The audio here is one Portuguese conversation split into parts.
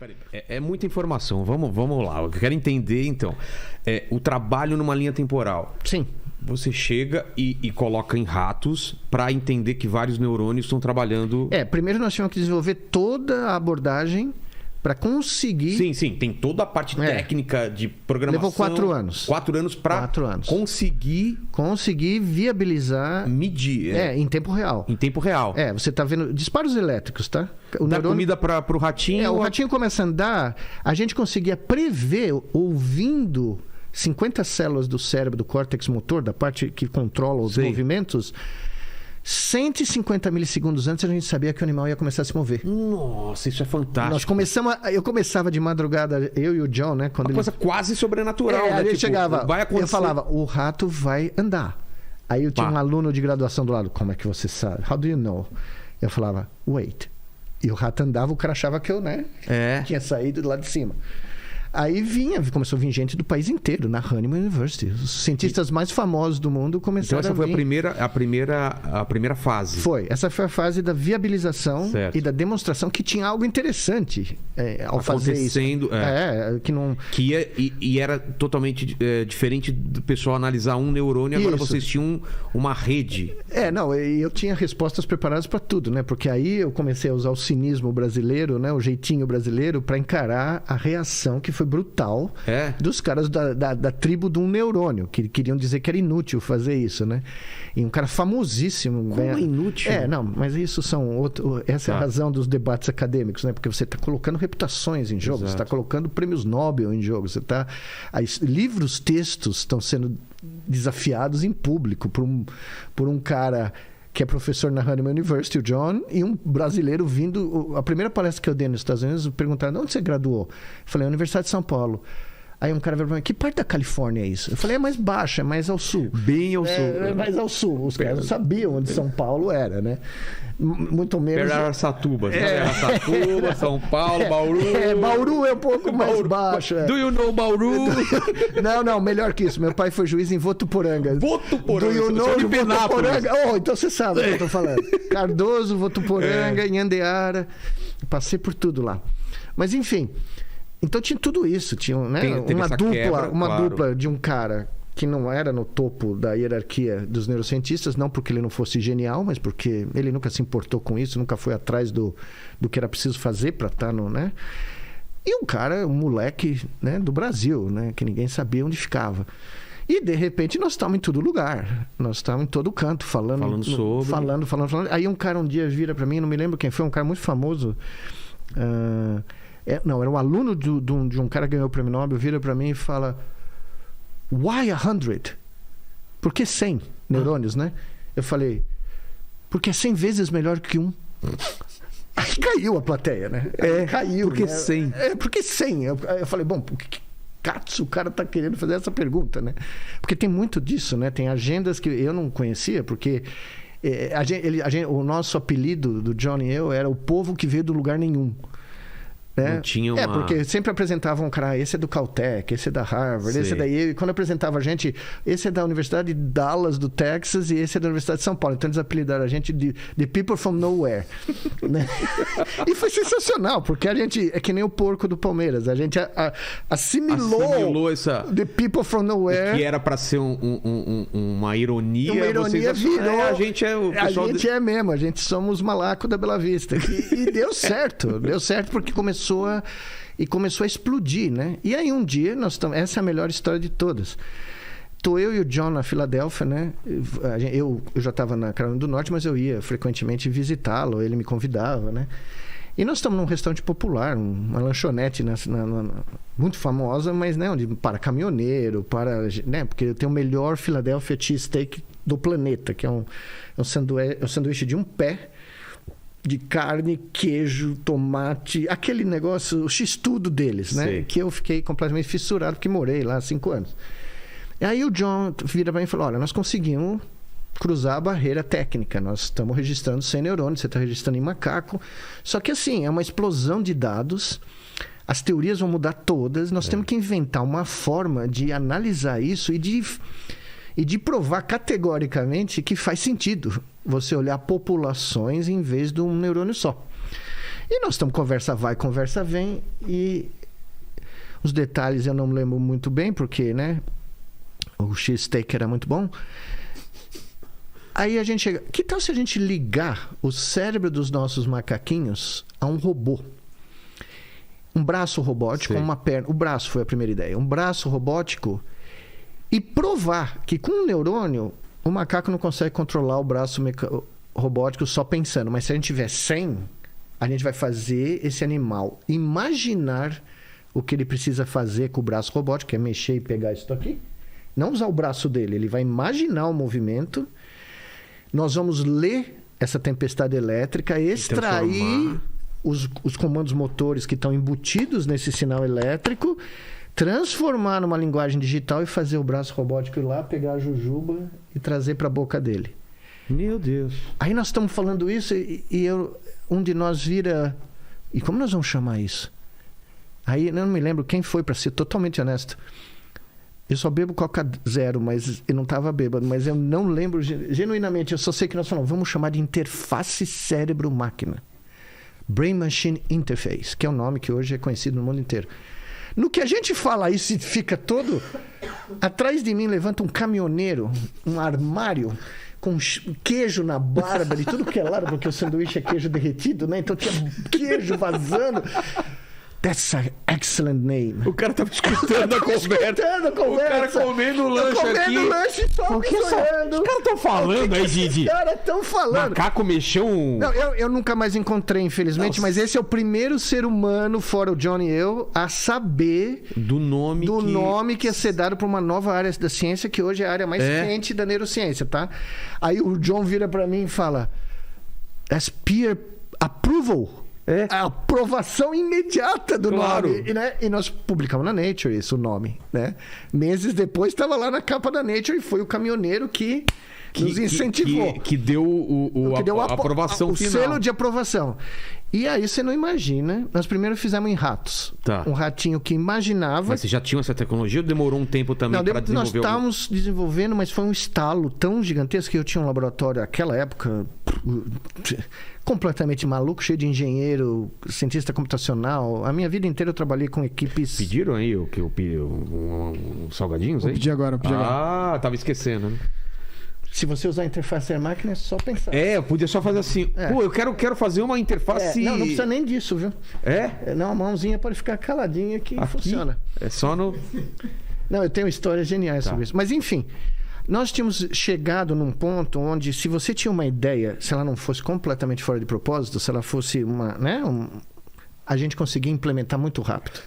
Peraí, é muita informação. Vamos lá. Eu quero entender, então. O trabalho numa linha temporal. Sim. Você chega e coloca em ratos para entender que vários neurônios estão trabalhando... Primeiro nós tínhamos que desenvolver toda a abordagem para conseguir... Sim. Tem toda a parte técnica de programação. Levou 4 anos. 4 anos para conseguir viabilizar... Medir. Em tempo real. Em tempo real. Você está vendo disparos elétricos, tá? Dá comida para o ratinho. O ratinho começa a andar, a gente conseguia prever, ouvindo 50 células do cérebro, do córtex motor, da parte que controla os movimentos... 150 milissegundos antes a gente sabia que o animal ia começar a se mover. Nossa, isso é fantástico. Eu começava de madrugada, eu e o John, né? Uma coisa quase sobrenatural, né? A gente chegava, vai acontecer... eu falava, o rato vai andar. Aí eu tinha um aluno de graduação do lado, como é que você sabe? How do you know? Eu falava, wait. E o rato andava, o cara achava que eu, tinha saído do lado de cima. Aí começou a vir gente do país inteiro, na Hahnemann University. Os cientistas mais famosos do mundo começaram a vir. Então essa foi a primeira fase. Foi. Essa foi a fase da viabilização e da demonstração que tinha algo interessante ao fazer isso. Que era totalmente diferente do pessoal analisar um neurônio, agora vocês tinham uma rede. Eu tinha respostas preparadas para tudo, né? Porque aí eu comecei a usar o cinismo brasileiro, né? O jeitinho brasileiro, para encarar a reação que foi brutal dos caras da tribo de um neurônio, que queriam dizer que era inútil fazer isso, né? E um cara famosíssimo... Como inútil? Mas isso essa é a razão dos debates acadêmicos, né? Porque você está colocando reputações em jogo, você está colocando prêmios Nobel em jogo, livros, textos estão sendo desafiados em público por um cara... que é professor na Hahnemann University, o John, e um brasileiro vindo... A primeira palestra que eu dei nos Estados Unidos, perguntaram, onde você graduou? Eu falei, Universidade de São Paulo. Aí um cara veio pra mim, que parte da Califórnia é isso? Eu falei, é mais baixo, é mais ao sul. Bem ao sul. É mais ao sul. Os caras não sabiam onde São Paulo era, né? Muito menos... Araçatuba. Araçatuba, São Paulo, Bauru... Bauru é um pouco mais baixo. Do you know Bauru? Não, melhor que isso. Meu pai foi juiz em Votuporanga. Votuporanga? Do you know Votuporanga? Então você sabe o que eu tô falando. Cardoso, Votuporanga, Nhandeara. Passei por tudo lá. Mas enfim... Então tinha tudo isso, tinha uma dupla de um cara que não era no topo da hierarquia dos neurocientistas, não porque ele não fosse genial, mas porque ele nunca se importou com isso, nunca foi atrás do que era preciso fazer para estar no... né? E um moleque, né, do Brasil, né, que ninguém sabia onde ficava. E, de repente, nós estávamos em todo lugar. Nós estávamos em todo canto, falando sobre... Falando. Aí um cara um dia vira para mim, não me lembro quem foi, um cara muito famoso... era um aluno de um cara que ganhou o prêmio Nobel, vira para mim e fala: Why 100? Por que 100 neurônios, né? Eu falei: porque é 100 vezes melhor que um. Aí caiu a plateia, né? Caiu. Por que 100? Porque 100. Eu falei: bom, que o cara tá querendo fazer essa pergunta, né? Porque tem muito disso, né? Tem agendas que eu não conhecia, porque o nosso apelido do John e eu era o povo que veio do lugar nenhum. Não tinha uma... porque sempre apresentavam um cara, esse é do Caltech, esse é da Harvard, esse é daí. E quando apresentava a gente, esse é da Universidade de Dallas, do Texas, e esse é da Universidade de São Paulo. Então eles apelidaram a gente de People from Nowhere. Né? E foi sensacional, porque a gente é que nem o porco do Palmeiras. A gente assimilou essa... The People from Nowhere. Que era para ser uma ironia. Uma ironia virou... a gente é o pessoal... A gente é mesmo, a gente somos Malaco da Bela Vista. E deu certo. Deu certo porque começou a explodir, né? E aí um dia essa é a melhor história de todas. Tô eu e o John na Filadélfia, né? Eu já estava na Carolina do Norte, mas eu ia frequentemente visitá-lo, ele me convidava, né? E nós estamos num restaurante popular, uma lanchonete muito famosa, mas né, onde para caminhoneiro, né? Porque tem o melhor Philadelphia cheesesteak do planeta, que é um sanduíche de um pé, de carne, queijo, tomate, aquele negócio, o x-tudo deles, né? Sei. Que eu fiquei completamente fissurado, porque morei lá há 5 anos. E aí o John vira para mim e falou: olha, nós conseguimos cruzar a barreira técnica, nós estamos registrando 100 neurônios, você está registrando em macaco, só que assim, é uma explosão de dados, as teorias vão mudar todas, nós temos que inventar uma forma de analisar isso e de provar categoricamente que faz sentido você olhar populações em vez de um neurônio só. E nós estamos conversa vai, conversa vem. E os detalhes eu não me lembro muito bem, porque, né? O X-Steak era muito bom. Aí a gente chega... Que tal se a gente ligar o cérebro dos nossos macaquinhos a um robô? Um braço robótico, uma perna... O braço foi a primeira ideia. Um braço robótico e provar que com um neurônio o macaco não consegue controlar o braço robótico só pensando. Mas se a gente tiver 100, a gente vai fazer esse animal imaginar o que ele precisa fazer com o braço robótico, que é mexer e pegar isso aqui. Não usar o braço dele, ele vai imaginar o movimento. Nós vamos ler essa tempestade elétrica, extrair os comandos motores que estão embutidos nesse sinal elétrico, transformar numa linguagem digital e fazer o braço robótico ir lá, pegar a jujuba e trazer para a boca dele. Meu Deus. Aí nós estamos falando isso um de nós vira... E como nós vamos chamar isso? Aí eu não me lembro quem foi, para ser totalmente honesto. Eu só bebo Coca Zero, mas eu não estava bêbado, mas eu não lembro genuinamente. Eu só sei que nós falamos, vamos chamar de interface cérebro-máquina. Brain Machine Interface, que é um nome que hoje é conhecido no mundo inteiro. No que a gente fala isso e fica todo... Atrás de mim levanta um caminhoneiro, um armário, com queijo na barba de tudo que é lado, porque o sanduíche é queijo derretido, né? Então tinha queijo vazando. That's an excellent name. O cara tava escutando a conversa. O cara comendo lanche aqui. Comendo lanche só o que os caras estão falando aí, Didi? Os caras estão falando. Macaco mexeu um... Não, eu nunca mais encontrei, infelizmente. Nossa. Mas esse é o primeiro ser humano, fora o John e eu, a saber... Do nome que ia ser dado para uma nova área da ciência, que hoje é a área mais quente da neurociência, tá? Aí o John vira para mim e fala... As peer approval... A aprovação imediata do nome. E nós publicamos na Nature isso, o nome. Né? Meses depois estava lá na capa da Nature e foi o caminhoneiro que nos incentivou. Que deu a aprovação final. O selo de aprovação. E aí você não imagina. Nós primeiro fizemos em ratos. Tá. Um ratinho que imaginava... Mas vocês já tinham essa tecnologia ou demorou um tempo também para desenvolver? Nós estávamos desenvolvendo, mas foi um estalo tão gigantesco que eu tinha um laboratório naquela época... completamente maluco, cheio de engenheiro, cientista computacional. A minha vida inteira eu trabalhei com equipes... Pediram aí um salgadinhos aí? Vou pedir agora. Tava esquecendo, né? Se você usar a interface máquina, é só pensar. Eu podia só fazer assim. Pô, eu quero fazer uma interface... Não precisa nem disso, viu? Não, a mãozinha pode ficar caladinha que funciona. É só no... Não, eu tenho histórias geniais sobre isso. Mas, enfim... Nós tínhamos chegado num ponto onde, se você tinha uma ideia, se ela não fosse completamente fora de propósito, se ela fosse a gente conseguia implementar muito rápido.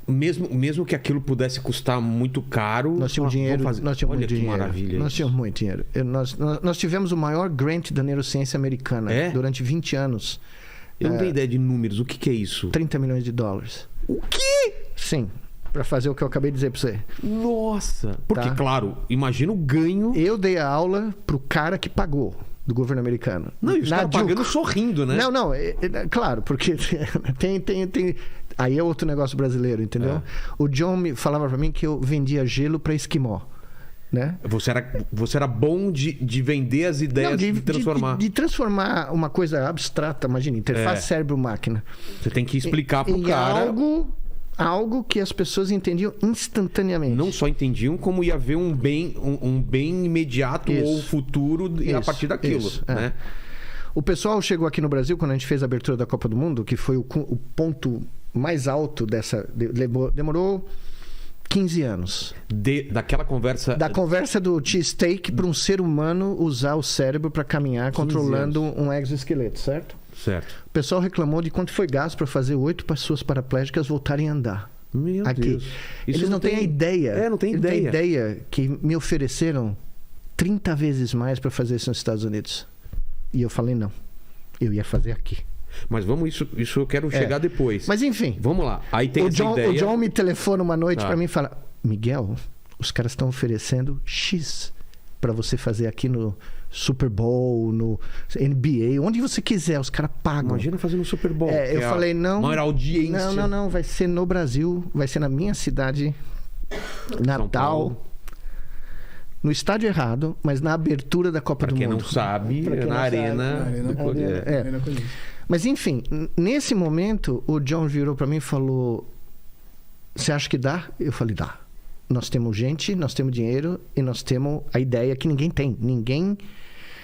Mesmo que aquilo pudesse custar muito caro... Nós tínhamos dinheiro. Olha que maravilha. Nós tínhamos muito dinheiro. Nós tivemos o maior grant da neurociência americana durante 20 anos. Eu não tenho ideia de números. O que é isso? $30 milhões. O quê? Sim. Para fazer o que eu acabei de dizer para você. Nossa! Porque, claro, imagina o ganho... Eu dei a aula pro cara que pagou, do governo americano. Não, e os caras pagando sorrindo, né? Não, claro, porque tem... Aí é outro negócio brasileiro, entendeu? O John me falava para mim que eu vendia gelo para esquimó. Né? Você era bom de vender as ideias, de transformar. De transformar uma coisa abstrata, imagina, interface cérebro-máquina. Você tem que explicar pro cara... Algo que as pessoas entendiam instantaneamente. Não só entendiam, como ia haver um bem imediato ou futuro a partir daquilo. Né? O pessoal chegou aqui no Brasil, quando a gente fez a abertura da Copa do Mundo, que foi o ponto mais alto dessa... Demorou 15 anos. Daquela conversa... Da conversa do cheesesteak para um ser humano usar o cérebro para caminhar controlando um exoesqueleto, certo? Certo. O pessoal reclamou de quanto foi gasto para fazer 8 pessoas paraplégicas voltarem a andar. Meu Deus. Eles não têm a ideia. Não tem ideia. Da ideia que me ofereceram 30 vezes mais para fazer isso nos Estados Unidos. E eu falei não. Eu ia fazer aqui. Mas isso eu quero chegar depois. Mas enfim. Vamos lá. Aí tem essa ideia. O John me telefona uma noite para mim e fala: Miguel, os caras estão oferecendo X para você fazer aqui no Super Bowl, no NBA, onde você quiser, os caras pagam. Imagina fazer no Super Bowl. Eu falei, não. Maior audiência. Não, vai ser no Brasil, vai ser na minha cidade, Natal. No estádio errado, mas na abertura da Copa do Mundo. Pra quem não sabe, na Arena. Mas, enfim, nesse momento, o John virou para mim e falou: você acha que dá? Eu falei: dá. Nós temos gente, nós temos dinheiro e nós temos a ideia que ninguém tem.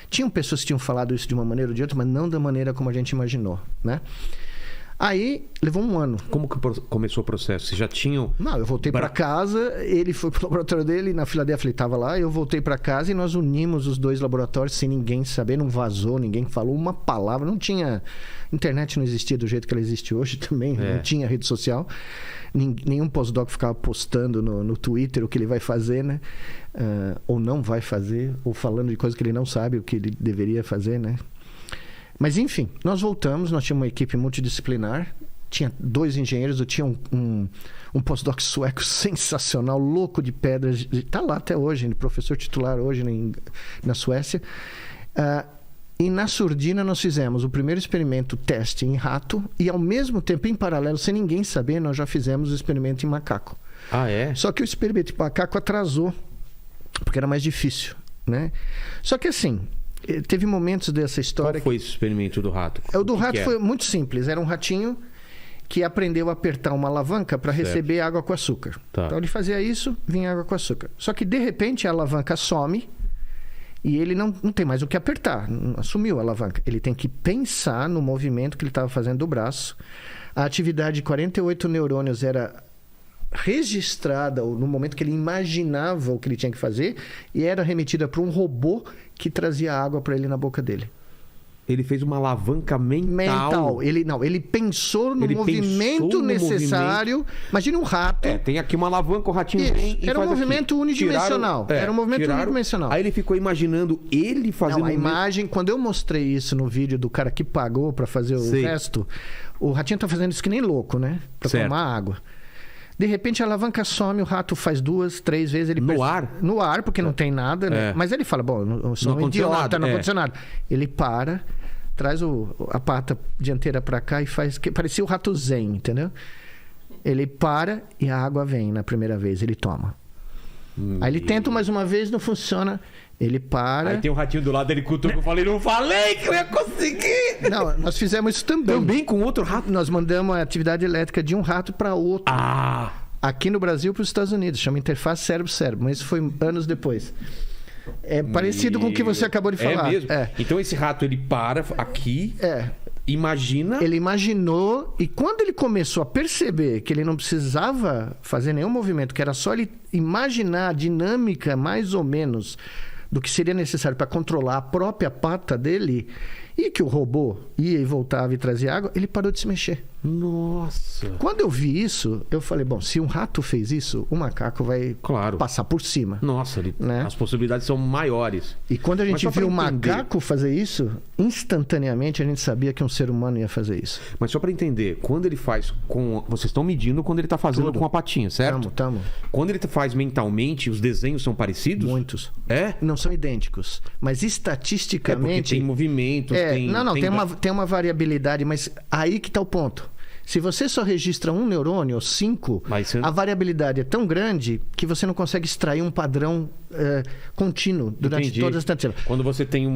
Tinham pessoas que tinham falado isso de uma maneira ou de outra, mas não da maneira como a gente imaginou, né? Aí, levou 1 ano. Como que começou o processo? Vocês já tinham... Não, eu voltei para casa, ele foi pro laboratório dele, na Filadélfia ele estava lá, eu voltei para casa e nós unimos os 2 laboratórios sem ninguém saber, não vazou, ninguém falou uma palavra, não tinha... Internet não existia do jeito que ela existe hoje também, não tinha rede social, nenhum pós-doc ficava postando no Twitter o que ele vai fazer, né? Ou não vai fazer, ou falando de coisas que ele não sabe o que ele deveria fazer, né? Mas, enfim, nós voltamos, nós tínhamos uma equipe multidisciplinar, tinha 2 engenheiros, eu tinha um pós-doc sueco sensacional, louco de pedras, está lá até hoje, professor titular hoje na Suécia. E na surdina nós fizemos o primeiro experimento teste em rato e, ao mesmo tempo, em paralelo, sem ninguém saber, nós já fizemos o experimento em macaco. Ah, é? Só que o experimento em macaco atrasou, porque era mais difícil, né? Só que assim... Teve momentos dessa história... Qual foi esse experimento do rato? O do rato foi muito simples. Era um ratinho que aprendeu a apertar uma alavanca para receber água com açúcar. Tá. Então ele fazia isso, vinha água com açúcar. Só que de repente a alavanca some e ele não tem mais o que apertar. Sumiu a alavanca. Ele tem que pensar no movimento que ele estava fazendo do braço. A atividade de 48 neurônios era registrada no momento que ele imaginava o que ele tinha que fazer e era remetida para um robô que trazia água para ele na boca dele. Ele fez uma alavanca mental. Ele pensou no movimento necessário. Imagine um rato. Tem aqui uma alavanca, o ratinho vem e era um movimento unidimensional. Era um movimento unidimensional. Aí ele ficou imaginando ele fazendo... Não, a imagem, quando eu mostrei isso no vídeo do cara que pagou para fazer o resto, o ratinho tá fazendo isso que nem louco, né? Para tomar água. De repente a alavanca some, o rato faz 2, 3 vezes. Ele ar? No ar, porque não tem nada, né? Mas ele fala, bom, eu sou um idiota, não aconteceu nada. Ele para, traz a pata dianteira para cá e faz... Parecia o rato zen, entendeu? Ele para e a água vem na primeira vez, ele toma. Aí ele tenta mais uma vez, não funciona... Ele para... Aí tem um ratinho do lado, ele cutuca. Eu falei, não falei que eu ia conseguir! Não, nós fizemos isso também. Também com outro rato? Nós mandamos a atividade elétrica de um rato para outro. Aqui no Brasil para os Estados Unidos. Chama interface cérebro-cérebro. Mas isso foi anos depois. É parecido com o que você acabou de falar. É mesmo? Então esse rato, ele para aqui... Imagina... Ele imaginou e quando ele começou a perceber que ele não precisava fazer nenhum movimento, que era só ele imaginar a dinâmica mais ou menos do que seria necessário para controlar a própria pata dele e que o robô ia e voltava e trazia água, ele parou de se mexer. Nossa! Quando eu vi isso, eu falei, bom, se um rato fez isso, o macaco vai passar por cima. Nossa, né? As possibilidades são maiores. E quando a gente viu o macaco fazer isso, instantaneamente a gente sabia que um ser humano ia fazer isso. Mas só para entender, quando ele faz com... Vocês estão medindo quando ele está fazendo com a patinha, certo? Estamos. Quando ele faz mentalmente, os desenhos são parecidos? Muitos. É? Não são idênticos. Mas estatisticamente... Porque tem movimentos, tem uma variabilidade, mas aí que está o ponto. Se você só registra um neurônio ou 5, a variabilidade é tão grande que você não consegue extrair um padrão contínuo durante todas as tentativas. Quando você tem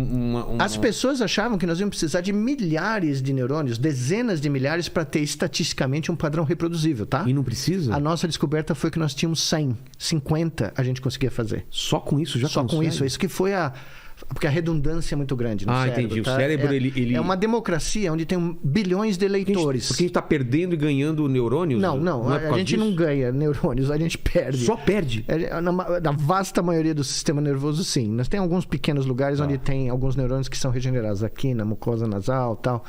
As pessoas achavam que nós íamos precisar de milhares de neurônios, dezenas de milhares, para ter estatisticamente um padrão reproduzível, tá? E não precisa? A nossa descoberta foi que nós tínhamos 100, 50 a gente conseguia fazer. Só com isso já Só com isso. Isso que foi porque a redundância é muito grande no cérebro. Entendi. Tá? O cérebro, ele... É uma democracia onde tem bilhões de eleitores. Porque a gente está perdendo e ganhando neurônios? Não a gente não ganha neurônios, a gente perde. Só perde? Na vasta maioria do sistema nervoso, sim. Nós temos alguns pequenos lugares onde tem alguns neurônios que são regenerados. Aqui, na mucosa nasal, tal,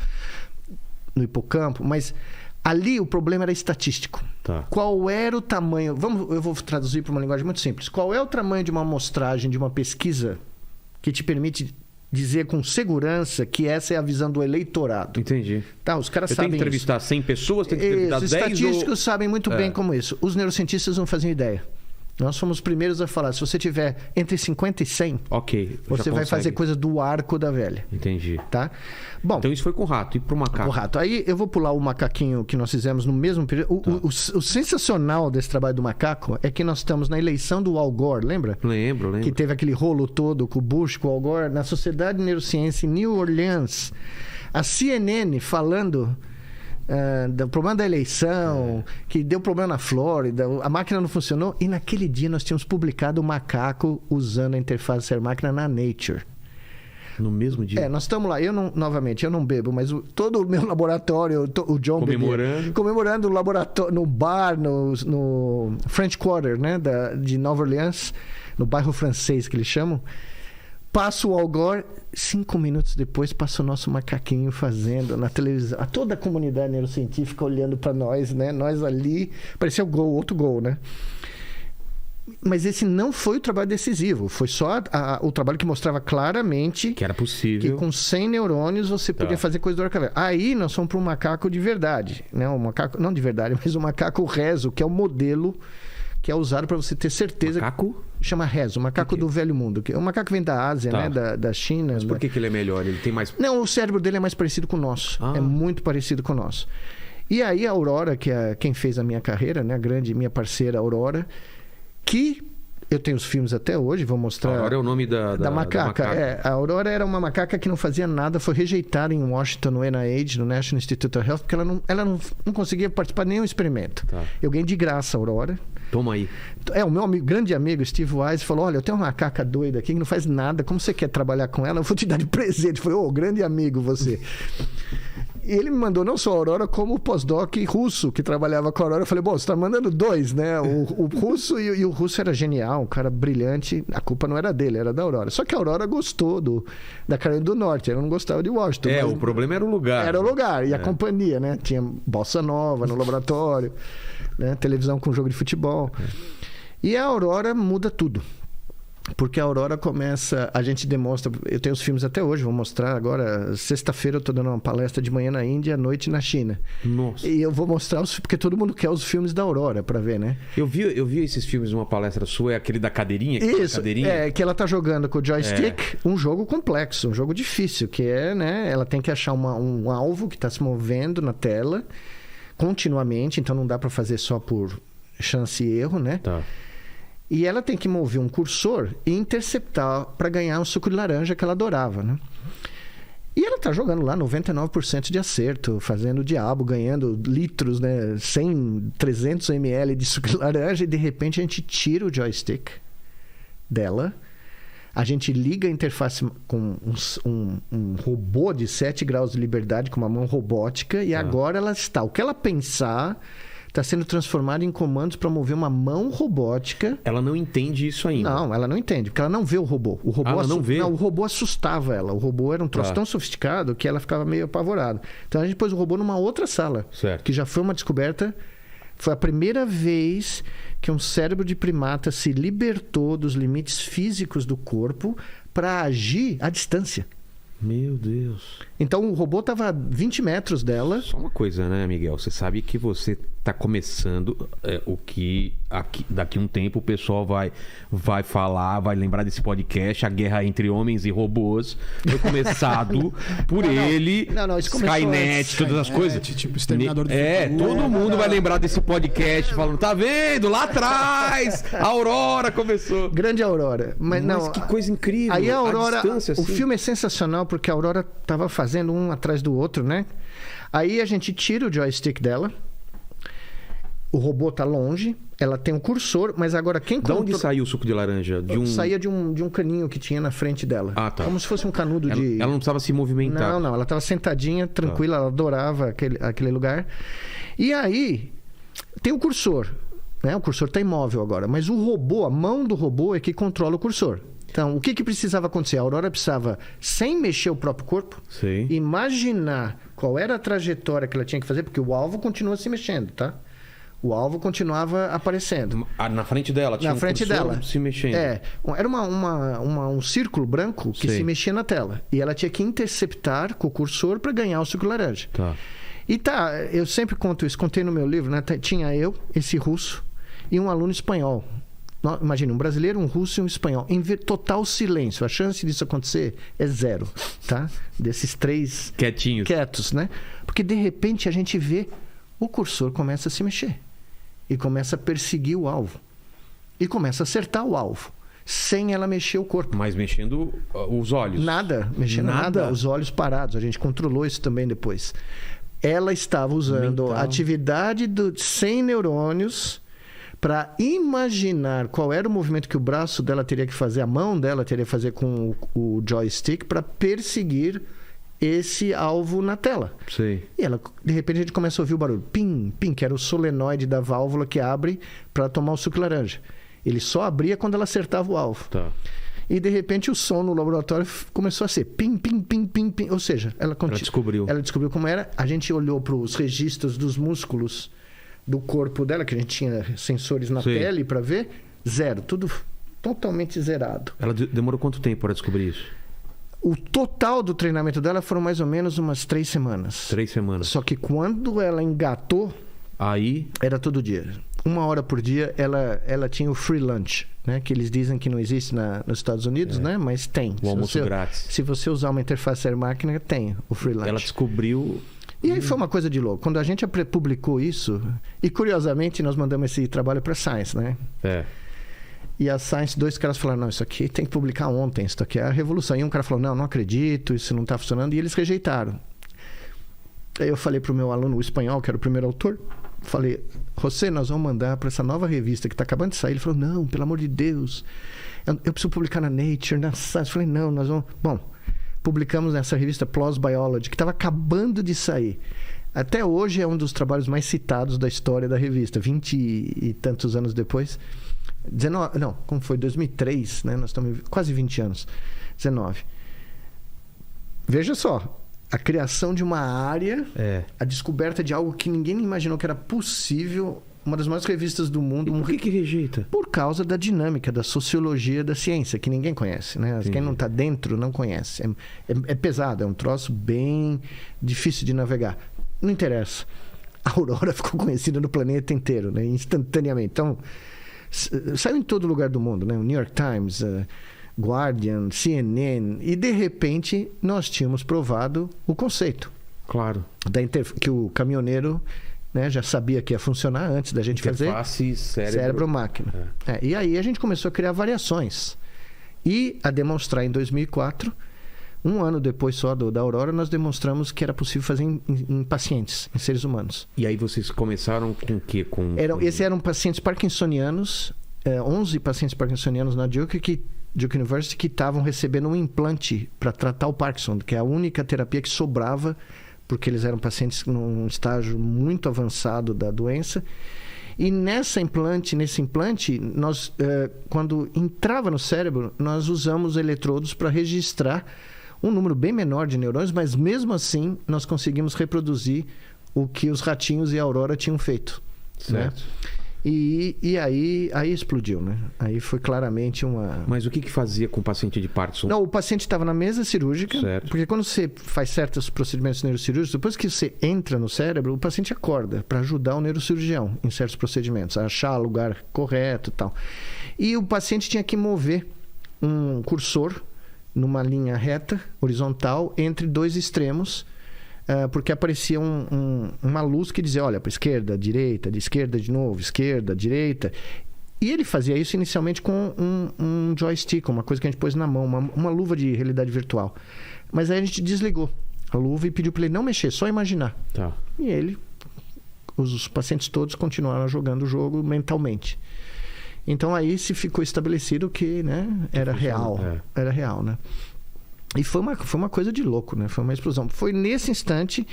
no hipocampo. Mas ali o problema era estatístico. Tá. Qual era o tamanho... Eu vou traduzir para uma linguagem muito simples. Qual é o tamanho de uma amostragem, de uma pesquisa... que te permite dizer com segurança que essa é a visão do eleitorado. Entendi. Tá, os caras sabem tem que entrevistar isso. 100 pessoas, tem que entrevistar 10 Os estatísticos sabem muito bem como isso. Os neurocientistas não faziam ideia. Nós fomos os primeiros a falar, se você tiver entre 50 e 100, você vai fazer coisa do arco da velha. Entendi. Tá? Bom, então isso foi com o rato e pro macaco. O rato. Aí eu vou pular o macaquinho que nós fizemos no mesmo período. O sensacional desse trabalho do macaco é que nós estamos na eleição do Al Gore, lembra? Lembro. Que teve aquele rolo todo com o Bush, com o Al Gore, na Sociedade de Neurociência em New Orleans. A CNN falando do problema da eleição, que deu problema na Flórida, a máquina não funcionou. E naquele dia nós tínhamos publicado o macaco usando a interface ser-máquina na Nature. No mesmo dia? Nós estamos lá. Eu não bebo, mas todo o meu laboratório, o John comemorando o laboratório no bar, no French Quarter, né, de Nova Orleans, no bairro francês que eles chamam. Passa o Al Gore, 5 minutos depois passa o nosso macaquinho fazendo na televisão. Toda a comunidade neurocientífica olhando para nós, né? Nós ali, parecia outro gol, né? Mas esse não foi o trabalho decisivo. Foi só o trabalho que mostrava claramente... Que era possível. Que com 100 neurônios você podia fazer coisa do orca-velha. Aí nós fomos para um macaco de verdade, né? Um macaco, não de verdade, mas um macaco rezo, que é o modelo que é usado para você ter certeza... Macaco? Chama rezo, o macaco do velho mundo. O macaco que vem da Ásia, né? Da China. Mas por que ele é melhor? Ele tem mais... Não, o cérebro dele é mais parecido com o nosso. É muito parecido com o nosso. E aí a Aurora, que é quem fez a minha carreira, né? A grande minha parceira Aurora, que eu tenho os filmes até hoje, vou mostrar... A Aurora é o nome da macaca. A Aurora era uma macaca que não fazia nada, foi rejeitada em Washington, no NIH, no National Institute of Health, porque ela não conseguia participar de nenhum experimento. Eu ganhei de graça a Aurora. Toma aí. O meu grande amigo Steve Wise falou: olha, eu tenho uma macaca doida aqui que não faz nada, como você quer trabalhar com ela? Eu vou te dar de presente. Eu falei: grande amigo você. E ele me mandou não só a Aurora, como o pós-doc russo que trabalhava com a Aurora. Eu falei: bom, você está mandando 2, né? O russo e o russo era genial, um cara brilhante. A culpa não era dele, era da Aurora. Só que a Aurora gostou da Carolina do Norte, ela não gostava de Washington. O problema era o lugar. Era o lugar, e a companhia, né? Tinha bossa nova no laboratório, né? Televisão com jogo de futebol. E a Aurora muda tudo. Porque a Aurora começa... A gente demonstra... Eu tenho os filmes até hoje, vou mostrar agora. Sexta-feira eu estou dando uma palestra de manhã na Índia, à noite na China. Nossa. E eu vou mostrar porque todo mundo quer os filmes da Aurora para ver, né? Eu vi esses filmes numa palestra sua, é aquele da cadeirinha? Isso, que ela tá jogando com o joystick um jogo complexo, um jogo difícil, que é, né? Ela tem que achar um alvo que está se movendo na tela continuamente, então não dá para fazer só por chance e erro, né? Tá. E ela tem que mover um cursor e interceptar para ganhar um suco de laranja que ela adorava, né? E ela tá jogando lá 99% de acerto, fazendo o diabo, ganhando litros, né? 100, 300 ml de suco de laranja, e de repente a gente tira o joystick dela, a gente liga a interface com um robô de 7 graus de liberdade, com uma mão robótica, e agora ela está... O que ela pensar... está sendo transformado em comandos para mover uma mão robótica. Ela não entende isso ainda. Não, ela não entende, porque ela não vê o robô. O robô ela não vê? Não, o robô assustava ela. O robô era um troço tão sofisticado que ela ficava meio apavorada. Então a gente pôs o robô numa outra sala, que já foi uma descoberta. Foi a primeira vez que um cérebro de primata se libertou dos limites físicos do corpo para agir à distância. Meu Deus. Então o robô estava a 20 metros dela. Só uma coisa, né, Miguel? Você sabe que você está começando o que daqui a um tempo o pessoal vai falar, vai lembrar desse podcast, a guerra entre homens e robôs. Foi começado por ele, Skynet, todas as coisas. Tipo Exterminador do Futuro. Todo mundo vai lembrar desse podcast falando, tá vendo? Lá atrás, a Aurora começou. Grande Aurora. Mas que coisa incrível. Aí a Aurora, distância, assim. O filme é sensacional porque a Aurora estava fazendo um atrás do outro, né? Aí a gente tira o joystick dela. O robô tá longe, ela tem um cursor, mas agora quem... De onde saiu o suco de laranja? Saía de um caninho que tinha na frente dela. Ah, tá. Como se fosse um canudo Ela não precisava se movimentar. Não, ela estava sentadinha, tranquila, ela adorava aquele lugar. E aí, tem o cursor, né? O cursor tá imóvel agora, mas o robô, a mão do robô é que controla o cursor. Então, o que precisava acontecer? A Aurora precisava, sem mexer o próprio corpo, imaginar qual era a trajetória que ela tinha que fazer, porque o alvo continua se mexendo, tá? O alvo continuava aparecendo. Na frente dela? Tinha na frente dela. Se mexendo. Era um círculo branco que se mexia na tela. E ela tinha que interceptar com o cursor para ganhar o suco laranja. Tá. E eu sempre conto isso, contei no meu livro, né? Tinha eu, esse russo, e um aluno espanhol. Imagina, um brasileiro, um russo e um espanhol. Em total silêncio. A chance disso acontecer é 0, tá? Desses 3... Quietos, né? Porque, de repente, a gente vê o cursor começa a se mexer. E começa a perseguir o alvo. E começa a acertar o alvo. sem ela mexer o corpo. Mas mexendo os olhos. Mexendo nada. Os olhos parados. A gente controlou isso também depois. Ela estava usando a atividade sem neurônios para imaginar qual era o movimento que o braço dela teria que fazer, a mão dela teria que fazer com o joystick para perseguir esse alvo na tela. Sei. E ela, de repente, a gente começa a ouvir o barulho. Pim, pim, que era o solenoide da válvula que abre para tomar o suco laranja. Ele só abria quando ela acertava o alvo. Tá. E, de repente, o som no laboratório começou a ser pim, pim, pim, pim, pim. Ou seja, ela descobriu. Ela descobriu como era. A gente olhou para os registros dos músculos do corpo dela, que a gente tinha sensores na pele para ver. Zero. Tudo totalmente zerado. Ela demorou quanto tempo para descobrir isso? O total do treinamento dela foram mais ou menos umas 3 semanas. 3 semanas. Só que quando ela engatou, aí era todo dia. 1 hora por dia, ela tinha o free lunch, né? Que eles dizem que não existe nos Estados Unidos, né? Mas tem. O almoço grátis. Se você usar uma interface air-máquina, tem o free lunch. Ela descobriu... E aí foi uma coisa de louco. Quando a gente publicou isso, e curiosamente nós mandamos esse trabalho para a Science, né? E a Science, 2 caras falaram, não, isso aqui tem que publicar ontem, isso aqui é a revolução. E um cara falou, não acredito, isso não está funcionando. E eles rejeitaram. Aí eu falei para o meu aluno, o espanhol, que era o primeiro autor, falei, José, nós vamos mandar para essa nova revista que está acabando de sair. Ele falou, não, pelo amor de Deus, eu preciso publicar na Nature, na Science. Eu falei, não, nós vamos... Bom, publicamos nessa revista PLOS Biology, que estava acabando de sair. Até hoje é um dos trabalhos mais citados da história da revista, 20 e tantos anos depois. 19, não, como foi? 2003, né? Nós estamos quase 20 anos. 19. Veja só, a criação de uma área, a descoberta de algo que ninguém imaginou que era possível, uma das maiores revistas do mundo. E por que rejeita? Por causa da dinâmica, da sociologia da ciência, que ninguém conhece, né? Entendi. Quem não está dentro não conhece. É pesado, é um troço bem difícil de navegar. Não interessa. A Aurora ficou conhecida no planeta inteiro, né? Instantaneamente. Então, saiu em todo lugar do mundo, né? O New York Times, Guardian, CNN. E, de repente, nós tínhamos provado o conceito. Claro. Que o caminhoneiro... né, já sabia que ia funcionar antes da gente fazer cérebro-máquina. E aí a gente começou a criar variações e a demonstrar em 2004, 1 ano depois só da Aurora, nós demonstramos que era possível fazer em pacientes, em seres humanos. E aí vocês começaram com o quê? Esses eram pacientes parkinsonianos, 11 pacientes parkinsonianos na Duke University que estavam recebendo um implante para tratar o Parkinson, que é a única terapia que sobrava, porque eles eram pacientes num estágio muito avançado da doença. E nesse implante, nós, quando entrava no cérebro, nós usamos eletrodos para registrar um número bem menor de neurônios, mas mesmo assim nós conseguimos reproduzir o que os ratinhos e a Aurora tinham feito. Certo. Né? E aí explodiu, né? Aí foi claramente uma... Mas o que fazia com o paciente de Parkinson? Não, o paciente estava na mesa cirúrgica, certo. Porque quando você faz certos procedimentos neurocirúrgicos, depois que você entra no cérebro, o paciente acorda para ajudar o neurocirurgião em certos procedimentos, a achar o lugar correto e tal. E o paciente tinha que mover um cursor numa linha reta, horizontal, entre 2 extremos, porque aparecia uma luz que dizia, olha, para esquerda, direita, de esquerda de novo, esquerda, direita. E ele fazia isso inicialmente com um joystick, uma coisa que a gente pôs na mão, uma luva de realidade virtual. Mas aí a gente desligou a luva e pediu para ele não mexer, só imaginar. Tá. E os pacientes todos continuaram jogando o jogo mentalmente. Então aí se ficou estabelecido que, né, era real. Era real, né? E foi uma coisa de louco, né? Foi uma explosão. Foi nesse instante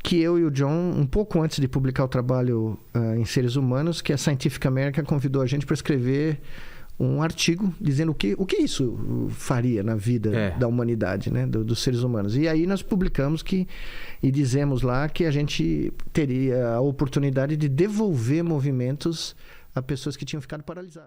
que eu e o John, um pouco antes de publicar o trabalho em seres humanos, que a Scientific American convidou a gente para escrever um artigo dizendo o que isso faria na vida da humanidade, né? Dos seres humanos. E aí nós publicamos e dizemos lá que a gente teria a oportunidade de devolver movimentos a pessoas que tinham ficado paralisadas.